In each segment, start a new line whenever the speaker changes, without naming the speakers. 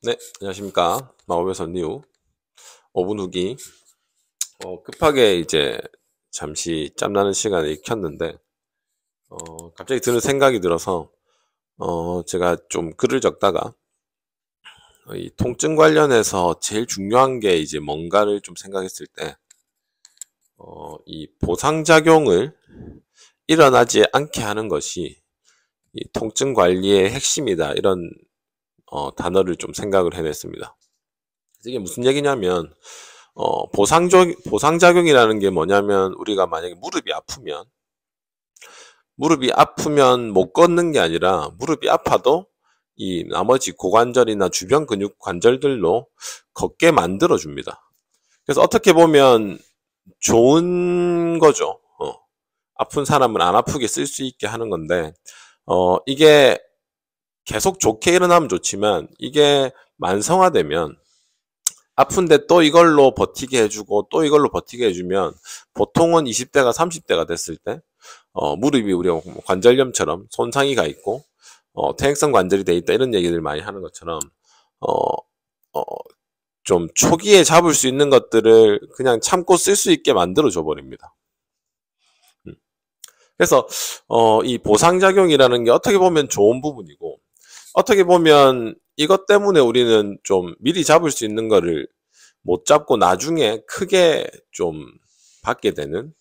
네, 안녕하십니까. 마법의 선리우 5분 후기. 급하게 이제 잠시 짬나는 시간에 켰는데, 갑자기 드는 생각이 들어서, 제가 좀 글을 적다가, 이 통증 관련해서 제일 중요한 게 이제 뭔가를 좀 생각했을 때, 이 보상작용을 일어나지 않게 하는 것이 이 통증 관리의 핵심이다. 이런, 단어를 좀 생각을 해냈습니다. 이게 무슨 얘기냐면, 보상작용이라는 게 뭐냐면, 우리가 만약에 무릎이 아프면 못 걷는 게 아니라, 무릎이 아파도 이 나머지 고관절이나 주변 근육 관절들로 걷게 만들어줍니다. 그래서 어떻게 보면 좋은 거죠. 아픈 사람은 안 아프게 쓸 수 있게 하는 건데, 이게 계속 좋게 일어나면 좋지만, 이게 만성화되면, 아픈데 또 이걸로 버티게 해주고 또 이걸로 버티게 해주면 보통은 20대가 30대가 됐을 때 무릎이 우리가 관절염처럼 손상이 가 있고 퇴행성 관절이 돼 있다 이런 얘기들 많이 하는 것처럼 어, 어, 좀 초기에 잡을 수 있는 것들을 그냥 참고 쓸 수 있게 만들어 줘 버립니다. 그래서 이 보상작용이라는 게 어떻게 보면 좋은 부분이고 어떻게 보면 이것 때문에 우리는 좀 미리 잡을 수 있는 거를 못 잡고 나중에 크게 좀 받게 되는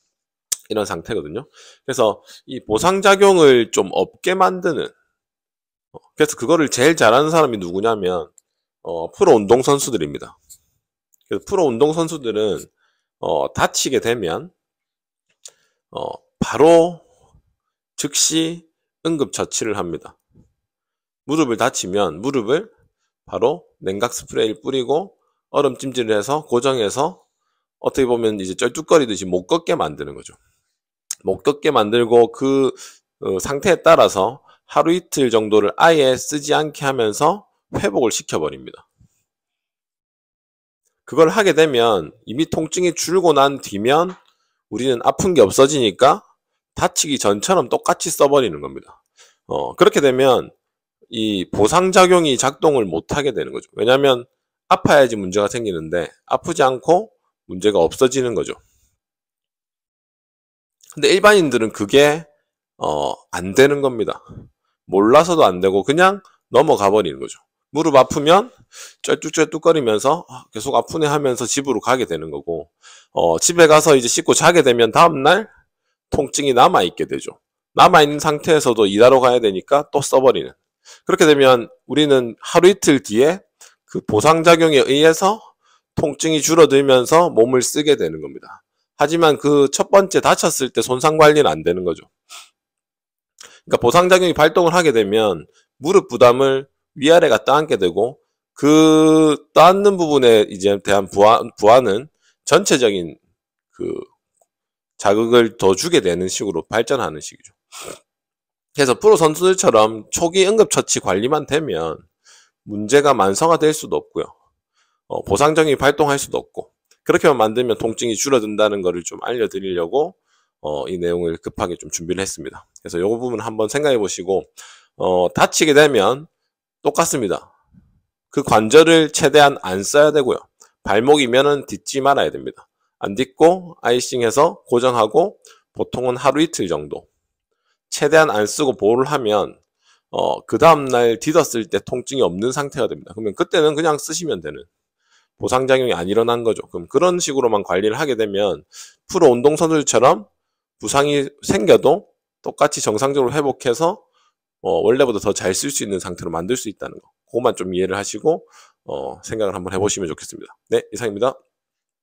이런 상태거든요. 그래서 이 보상작용을 좀 없게 만드는, 그래서 그거를 제일 잘하는 사람이 누구냐면, 프로 운동선수들입니다. 그래서 프로 운동선수들은, 다치게 되면, 바로 즉시 응급처치를 합니다. 무릎을 다치면 무릎을 바로 냉각 스프레이를 뿌리고 얼음 찜질을 해서 고정해서 어떻게 보면 이제 쩔뚝거리듯이 못 걷게 만드는 거죠. 못 걷게 만들고 그 상태에 따라서 하루 이틀 정도를 아예 쓰지 않게 하면서 회복을 시켜버립니다. 그걸 하게 되면 이미 통증이 줄고 난 뒤면 우리는 아픈 게 없어지니까 다치기 전처럼 똑같이 써버리는 겁니다. 그렇게 되면 이 보상작용이 작동을 못하게 되는 거죠. 왜냐하면 아파야지 문제가 생기는데 아프지 않고 문제가 없어지는 거죠. 근데 일반인들은 그게 안 되는 겁니다. 몰라서도 안 되고 그냥 넘어가 버리는 거죠. 무릎 아프면 쩔뚝쩔뚝거리면서 계속 아프네 하면서 집으로 가게 되는 거고 집에 가서 이제 씻고 자게 되면 다음날 통증이 남아있게 되죠. 남아있는 상태에서도 일하러 가야 되니까 또 써버리는. 그렇게 되면 우리는 하루 이틀 뒤에 그 보상작용에 의해서 통증이 줄어들면서 몸을 쓰게 되는 겁니다. 하지만 그 첫 번째 다쳤을 때 손상 관리는 안 되는 거죠. 그러니까 보상작용이 발동을 하게 되면 무릎 부담을 위아래가 떠안게 되고 그 떠안는 부분에 이제 대한 부하는 전체적인 그 자극을 더 주게 되는 식으로 발전하는 식이죠. 그래서 프로 선수들처럼 초기 응급처치 관리만 되면 문제가 만성화될 수도 없고요. 보상적인 발동할 수도 없고 그렇게만 만들면 통증이 줄어든다는 것을 좀 알려드리려고 이 내용을 급하게 좀 준비를 했습니다. 그래서 이 부분 한번 생각해 보시고 다치게 되면 똑같습니다. 그 관절을 최대한 안 써야 되고요. 발목이면은 딛지 말아야 됩니다. 안 딛고 아이싱해서 고정하고 보통은 하루 이틀 정도 최대한 안 쓰고 보호를 하면 그 다음날 딛었을 때 통증이 없는 상태가 됩니다. 그러면 그때는 그냥 쓰시면 되는 보상작용이 안 일어난 거죠. 그럼 그런 식으로만 관리를 하게 되면 프로 운동선수들처럼 부상이 생겨도 똑같이 정상적으로 회복해서 원래보다 더 잘 쓸 수 있는 상태로 만들 수 있다는 거. 그것만 좀 이해를 하시고 생각을 한번 해보시면 좋겠습니다. 네, 이상입니다.